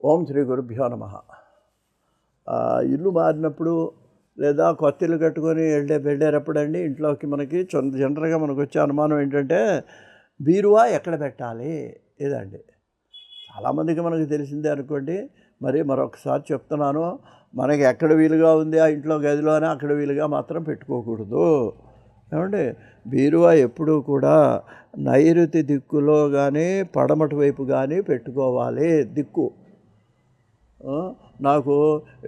ఓం శ్రీ గురుభ్యో నమః. ఇల్లు మారినప్పుడు లేదా కొత్త ఇల్లు కట్టుకొని వెళ్ళేటప్పుడండి ఇంట్లోకి మనకి జనరల్గా మనకు వచ్చే అనుమానం ఏంటంటే బీరువా ఎక్కడ పెట్టాలి ఇదండి. చాలామందికి మనకు తెలిసిందే అనుకోండి. మరి మరొకసారి చెప్తున్నాను, మనకి ఎక్కడ వీలుగా ఉంది ఆ ఇంట్లో గదిలోనే అక్కడ వీలుగా మాత్రం పెట్టుకోకూడదు. ఏమండి, బీరువా ఎప్పుడూ కూడా నైరుతి దిక్కులో కానీ పడమటి వైపు కానీ పెట్టుకోవాలి. దిక్కు నాకు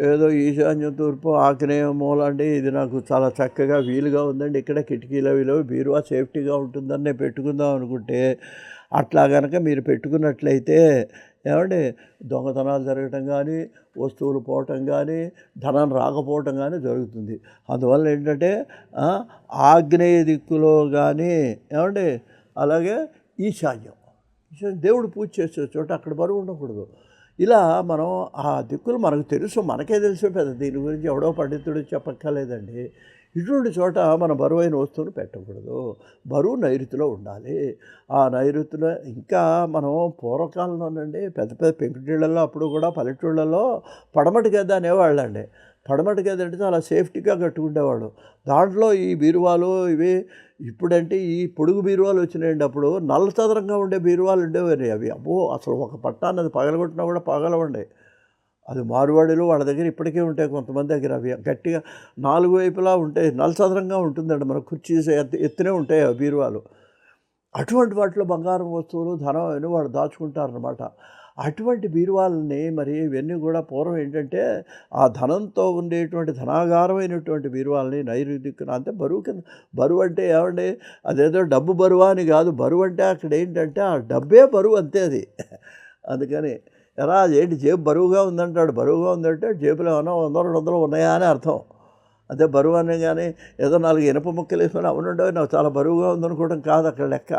ఏదో ఈశాన్యం తూర్పు ఆగ్నేయం మూల అండి, ఇది నాకు చాలా చక్కగా వీలుగా ఉందండి, ఇక్కడ కిటికీలో వీలుగా బీరువా సేఫ్టీగా ఉంటుందని నేను పెట్టుకుందాం అనుకుంటే, అట్లా కనుక మీరు పెట్టుకున్నట్లయితే ఏమండి దొంగతనాలు జరగటం కానీ, వస్తువులు పోవటం కానీ, ధనం రాకపోవటం కానీ జరుగుతుంది. అందువల్ల ఏంటంటే ఆగ్నేయ దిక్కులో కానీ ఏమండి, అలాగే ఈశాన్యం దేవుడు పూజ చేసే చోట అక్కడ బరువు ఉండకూడదు. ఇలా మనం ఆ దిక్కులు మనకు తెలుసు, మనకే తెలుసు, పెద్ద దీని గురించి ఎవడో పండితుడు చెప్పక్కర్లేదండి. ఇటువంటి చోట మన బరువైన వస్తువులు పెట్టకూడదు. బరువు నైరుతిలో ఉండాలి. ఆ నైరుతిలో ఇంకా మనం పూర్వకాలంలోనండి పెద్ద పెద్ద పెంకుటిళ్ళల్లో అప్పుడు కూడా పల్లెటూళ్ళలో పడమటి గది అనేవాళ్ళండి. పడమటి గది అంటే చాలా సేఫ్టీగా కట్టుకుండేవాడు. దాంట్లో ఈ బీరువాలు ఇవి ఇప్పుడంటే ఈ పొడుగు బీరువాలు వచ్చినాయండి. అప్పుడు నల్ల చదరంగా ఉండే బీరువాలు ఉండేవారు. అవి అబ్బో అసలు ఒక పట్టాన్ని అది పగలగొట్టినా కూడా పగలవండి. అది మార్వాడీలు వాళ్ళ దగ్గర ఇప్పటికే ఉంటాయి కొంతమంది దగ్గర. అవి గట్టిగా 4 వైపులా ఉంటాయి, నల్లచదరంగా ఉంటుందండి. మన కుర్చీ ఎత్తునే ఉంటాయి ఆ బీరువాలు. అటువంటి వాటిలో బంగారం వస్తువులు ధనం అని వాళ్ళు దాచుకుంటారనమాట. అటువంటి బీరువాలని మరి ఇవన్నీ కూడా పూర్వం ఏంటంటే ఆ ధనంతో ఉండేటువంటి ధనాగారమైనటువంటి బీరువాలని నైరుతి దిక్కున, అంటే బరువు కింద. బరువు అంటే ఏమండి, అదేదో డబ్బు బరువా అని కాదు. బరువు అంటే అక్కడ ఏంటంటే ఆ డబ్బే బరువు, అంతే అది. అందుకని ఎలా ఏంటి జేబు బరువుగా ఉందంటాడు. బరువుగా ఉందంటే జేబులో ఏమన్నా 100-200 ఉన్నాయా అని అర్థం. అదే బరువు అనే కానీ ఏదో 4 ఇనప ముక్కలు వేసుకొని అవునుండవు నాకు చాలా బరువుగా ఉందనుకోవడం కాదు అక్కడ లెక్క.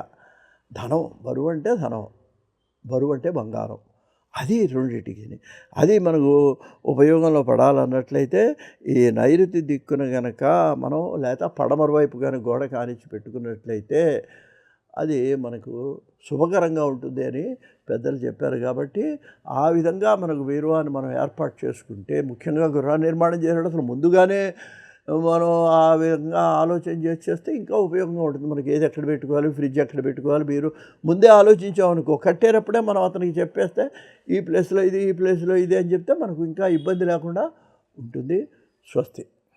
ధనం, బరువు అంటే ధనం, బరువు అంటే బంగారం. అది రెండింటికి అది మనకు ఉపయోగంలో పడాలన్నట్లయితే ఈ నైరుతి దిక్కున కనుక మనం లేదా పడమర వైపు కనుక గోడ కానిచ్చి పెట్టుకున్నట్లయితే అది మనకు శుభకరంగా ఉంటుంది అని పెద్దలు చెప్పారు. కాబట్టి ఆ విధంగా మనకు బీరువాని మనం ఏర్పాటు చేసుకుంటే, ముఖ్యంగా గృహ నిర్మాణం చేసేటప్పుడు అసలు ముందుగానే మనం ఆ విధంగా ఆలోచన చేస్తే ఇంకా ఉపయోగంగా ఉంటుంది. మనకి ఏది ఎక్కడ పెట్టుకోవాలి, ఫ్రిడ్జ్ ఎక్కడ పెట్టుకోవాలి, మీరు ముందే ఆలోచించామనుకో, కట్టేటప్పుడే మనం అతనికి చెప్పేస్తే ఈ ప్లేస్లో ఇది, ఈ ప్లేస్లో ఇది అని చెప్తే మనకు ఇంకా ఇబ్బంది లేకుండా ఉంటుంది. స్వస్తి.